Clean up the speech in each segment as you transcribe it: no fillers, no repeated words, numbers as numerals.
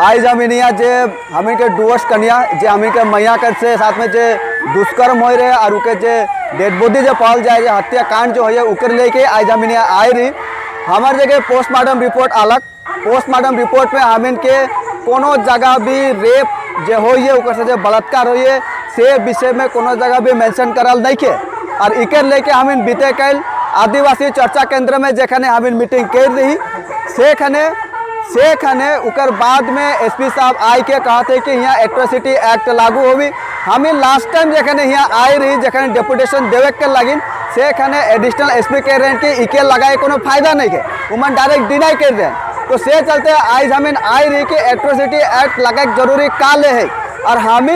आज हम इनिया जे हमी के डुअर्स कन्या जे हमी के मैया कर से साथ में जे दुष्कर्म हो रहे और उके जे डेड बॉडी जो पाल जाए हत्याकांड जो है उकर लेके आज हम इनिया आए रही। हमारे जगह पोस्टमार्टम रिपोर्ट अलग, पोस्टमार्टम रिपोर्ट में हम के कोनो जगह भी रेप जो हो उकर से बलात्कार हो से विषय में कोनो जगह भी मेंशन करल नहीं के। और इकर लेके हम बीते कल आदिवासी चर्चा केंद्र में जखने हम मीटिंग कर रही से खने उकर बाद में एसपी साहब आई के कहते कि यहाँ एट्रोसिटी एक्ट लागू होगी। हम लास्ट टाइम जखने यहाँ आए रही जखने डेपुटेशन देवे के लगिन से खने एडिशनल एसपी कह रहे हैं कि इके लगाए कोनो फायदा नहीं है, उमन डायरेक्ट डिनाई कर रहे हैं। तो से चलते आज हम आई रही कि एट्रोसिटी एक्ट लगाए जरूरी काले है। और हम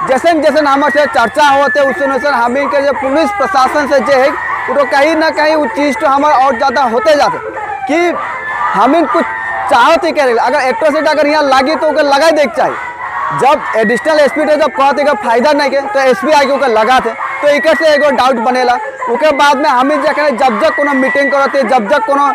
जैसे जैसे हमारे से चर्चा होते उससे हम के जो पुलिस प्रशासन से जो है तो कहीं ना कहीं वो चीज़ तो हमारा और ज़्यादा होते जाते कि हम कुछ चाहत ही करेगा। अगर एट्रोसिटी अगर यहाँ लगी तो लगा देख चाहिए। जब एडिशनल एसपी तो जब कहते कि फायदा नहीं के तो एसपी आके ओकर लगा थे तो एक से एगो डाउट बनेला। उसके बाद में हम जब जब कोनो मीटिंग करते जब जब कोनो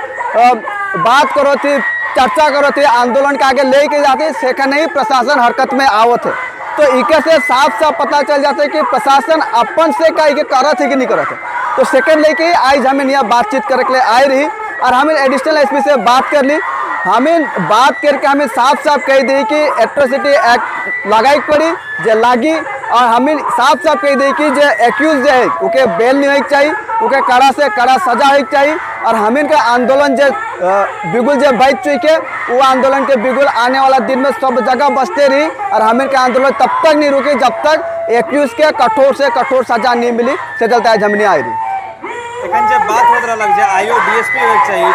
बात करते चर्चा करते आंदोलन के आगे लेके जाते सेखने ही प्रशासन हरकत में आवत है। तो इके से साफ साफ पता चल जाता है कि प्रशासन अपन से का करत है कि नहीं करत है। तो सेकंड लेके आज हम यहाँ बातचीत करे के लिए आए रही और हम एडिशनल एसपी से बात कर ली। हमें बात करके हमें साफ साफ कह दी कि एट्रोसिटी एक्ट लगाई पड़ी जो लागी। और हमें साफ साफ कह दी कि जो एक्यूज जो है उके बेल नहीं होना चाहिए, उके कड़ा से कड़ा सजा होना चाहिए। और हमें का आंदोलन जो बिगुल जो बच चुके वो आंदोलन के बिगुल आने वाला दिन में सब जगह बचते रही। और हमें का आंदोलन तब तक नहीं रुके जब तक एक्यूज के कठोर से कठोर सजा नहीं मिली। से चलते आज हमने आई रही जब बात हो रहा लग जाए आईओ डीएसपी चाहिए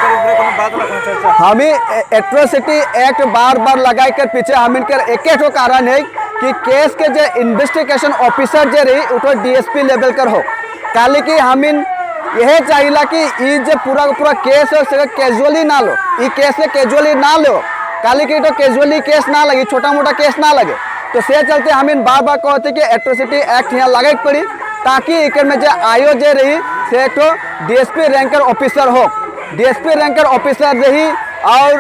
हमें एट्रोसिटी एक्ट बार बार लगाए कर पीछे हमें एक कारण है कि केस के जो इन्वेस्टिगेशन ऑफिसर जो रही उठो डीएसपी लेवल कर हो। काले कि हमें यह चाहिए कि ये जो पूरा पूरा केस है कैजुअली ना लो, ये केस से कैजुअली ना लो। काले कि तो कैजुअली केस ना लगे, छोटा मोटा केस ना लगे। तो से चलते हमें बार बार कहते कि एट्रोसिटी एक्ट यहाँ लगाए पड़ी ताकि एक में जो आईओ जे रही से एक तो डीएसपी रैंकर ऑफिसर हो, डीएसपी रैंकर ऑफिसर रही और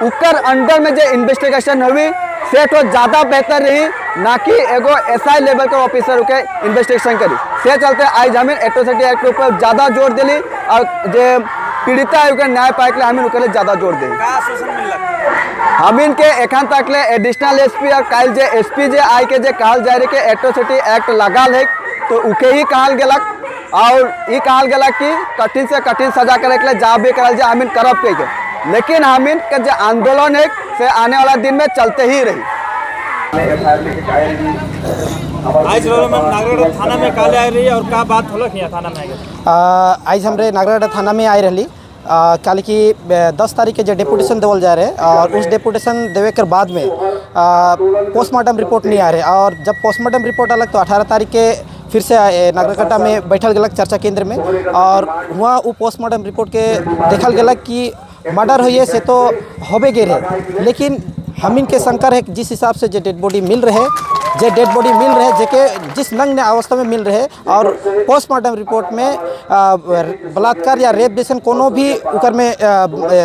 उकर अंडर में जो इन्वेस्टिगेशन हुई से तो ज़्यादा बेहतर रही ना कि एगो एसआई लेवल का ऑफिसर के इन्वेस्टिगेशन करी। से चलते आज हमें एट्रोसिटी एक्ट के ऊपर ज़्यादा जोर दिली और जो पीड़िता है उनके न्याय पाए के लिए हमें उनके ज़्यादा जोर दी। हम इनके एखन तक ले एडिशनल एसपी और कल जो एसपी जे आई के कहल जाए रही कि एट्रोसिटी एक्ट लगाल है तो उके ही कहल गलक और ये कहल गलक कि कठिन से कठिन सजा करे के लिए जा भी करल जाए हमें करब के। लेकिन हमें के जो आंदोलन है से आने वाला दिन में चलते ही रही। आज नागरगढ़ थाना में काले आई रही और क्या बात होलक यहाँ थाना में आज हमरे नागरगढ़ थाना में आई रही कल की 10 तारीख के जो डेपुटेशन देवल जा रहे और उस डेपुटेशन देवे के बाद में पोस्टमार्टम रिपोर्ट नहीं आ रहे। और जब पोस्टमार्टम रिपोर्ट अलग तो 18 तारीख के फिर से नागरकटा में बैठल गलक चर्चा केंद्र में और वहाँ वो पोस्टमार्टम रिपोर्ट के देखल गलक कि मर्डर हुए से तो होबे गे रहे। लेकिन हम इनके शंकर है जिस हिसाब से जो डेड बॉडी मिल रहे जेके जिस नग्न अवस्था में मिल रहे और पोस्टमार्टम रिपोर्ट में बलात्कार या रेप जैसे कोनो भी उकर में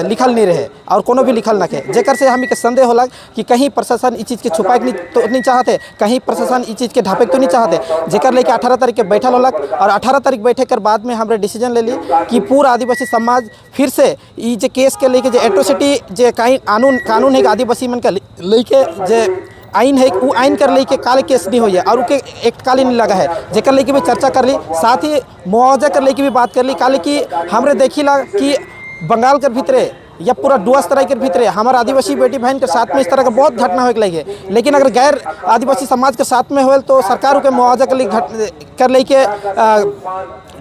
लिखल नहीं रहे और कोनो भी लिखल ना के जेकर से हमी के संदेह होला कि कहीं प्रशासन इस चीज़ के छुपाए तो नहीं चाहते, कहीं प्रशासन इस चीज़ के ढापे तो नहीं चाहते। जेकर लेके 18 तारीख के बैठल होलक और 18 तारीख बैठे कर बाद में हमरे डिसीजन ले ली कि पूरा आदिवासी समाज फिर से ये जो केस के लेके जो एट्रोसिटी जो कानून है आदिवासी मन के लेके जो आइन है वो आइन कर ले के काले केस नहीं हुई है और उनके एक्ट काले नहीं लगा है जेकर लेके भी चर्चा कर ली। साथ ही मुआवजा कर लेके भी बात कर ली काले कि हमरे देखी ला कि बंगाल के भीतरे या पूरा डुअर्स तरह के भीतरे हमारे आदिवासी बेटी बहन के साथ में इस तरह का बहुत घटना होने लगी है। लेकिन अगर गैर आदिवासी समाज के साथ में हो तो सरकार के मुआवजा कर लेके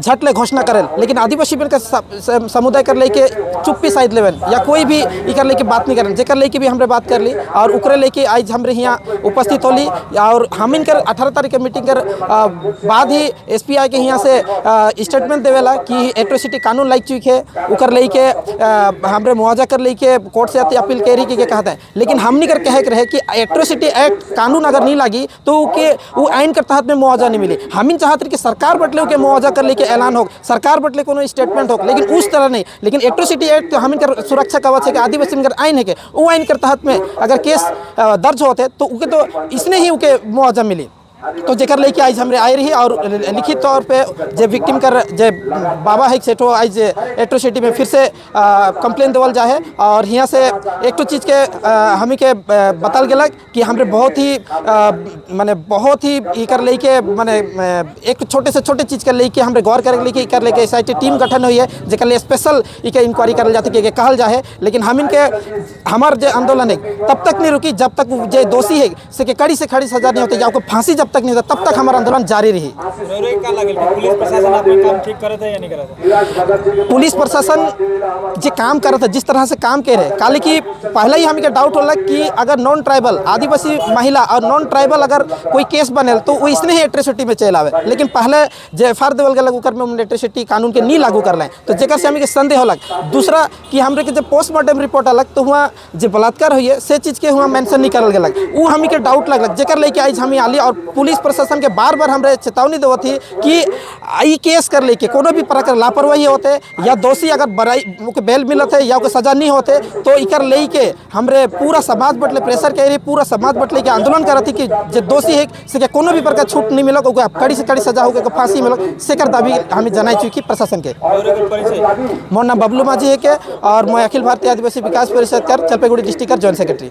झट ले घोषणा करें। लेकिन आदिवासी बन के समुदाय कर लेके चुप्पी साइड लेवन या कोई भी इकर लेके बात नहीं करें जेकर लेके भी हमरे बात कर ली और उकरे लेके आज हमरे यहाँ उपस्थित होली। और हम इनकर 18 तारीख के मीटिंग कर बाद ही एसपीआई के यहाँ से स्टेटमेंट देवेला कि एट्रोसिटी कानून लाइक चुके है उकर लेके हमरे मुआवजा कर लेके कोर्ट से आती अपील कह रही कि कहता है। लेकिन हमने कर कहे रहे कि एट्रोसिटी एक्ट कानून अगर नहीं लगी तो वो आइन के तहत में मुआवजा नहीं मिली। हम चाहते कि सरकार बटले के मुआवजा कर लेके ऐलान हो, सरकार बटले कोनो स्टेटमेंट हो, लेकिन उस तरह नहीं। लेकिन एट्रोसिटी एक्ट हम इनकर सुरक्षा कवच है कि आदिवासी इनकर आइन है कि वो आइन के तहत में अगर केस दर्ज होते तो उके तो इसने ही उके मुआवजा मिली। तो जेकर लेके आज हमरे आए रही और लिखित तौर पे जे विक्टिम कर जे बाबा है सेठो आज एट्रोसिटी में फिर से कंप्लेन देवल जाए। और यहाँ से एक तो चीज़ के हमी के बतल गलक कि हमरे बहुत ही माने बहुत ही इकर लेके माने एक छोटे से छोटे चीज़ के लेके हमरे गौर करे लेके इकर लेके एस टीम गठन हुई है जेकर लिए स्पेशल इके इंक्वायरी करल जाती है कि कहल जाए। लेकिन हम इनके हमार जो आंदोलन है तब तक नहीं रुकी जब तक जो दोषी है से कड़ी से खड़ी सजा नहीं होती या उसको फांसी जब तक नहीं होता तब तक हमारा आंदोलन जारी रही। पुलिस प्रशासन अपने काम ठीक करे थे या नहीं करे थे? पुलिस प्रशासन जो काम कर रहा था जिस तरह से काम कर रहे काले की पहले ही हमें डाउट होला कि अगर नॉन ट्राइबल आदिवासी महिला और नॉन ट्राइबल अगर कोई केस बने तो वो इसने ही एट्रोसिटी में चल आवे। लेकिन पहले जो एफआर देवल गल ओकर में एट्रोसिटी कानून के नहीं लागू कर लें तो जेकर से हमें संदेह होलक। दूसरा कि हमरे के जब पोस्टमार्टम रिपोर्ट अलग तो हुआ जो बलात्कार हुई से चीज़ के हुआ मेंशन नहीं करल गलक वो हमें के डाउट लगलक जेकर लेके आज हम आली। और पुलिस प्रशासन के बार बार हमरे चेतावनी देवत थी कि ई केस कर लेके कोनो भी प्रकार लापरवाही होते या दोषी अगर बराई के बेल मिलत है या उके सजा नहीं होते तो इकर लेके हमरे पूरा समाज बटले प्रेशर कह रही पूरा समाज बटले के आंदोलन करत थी कि जो दोषी है से कोनो भी प्रकार छूट नहीं मिलक ओके कड़ी से कड़ी सजा होके फांसी मिलक सेकर दाबी हमें जनाई चुकी प्रशासन के। मोर नाम बबलू माझी है के और मैं अखिल भारतीय आदिवासी विकास परिषद कर जलपाईगुड़ी डिस्ट्रिक्ट का जॉइंट सेक्रेटरी।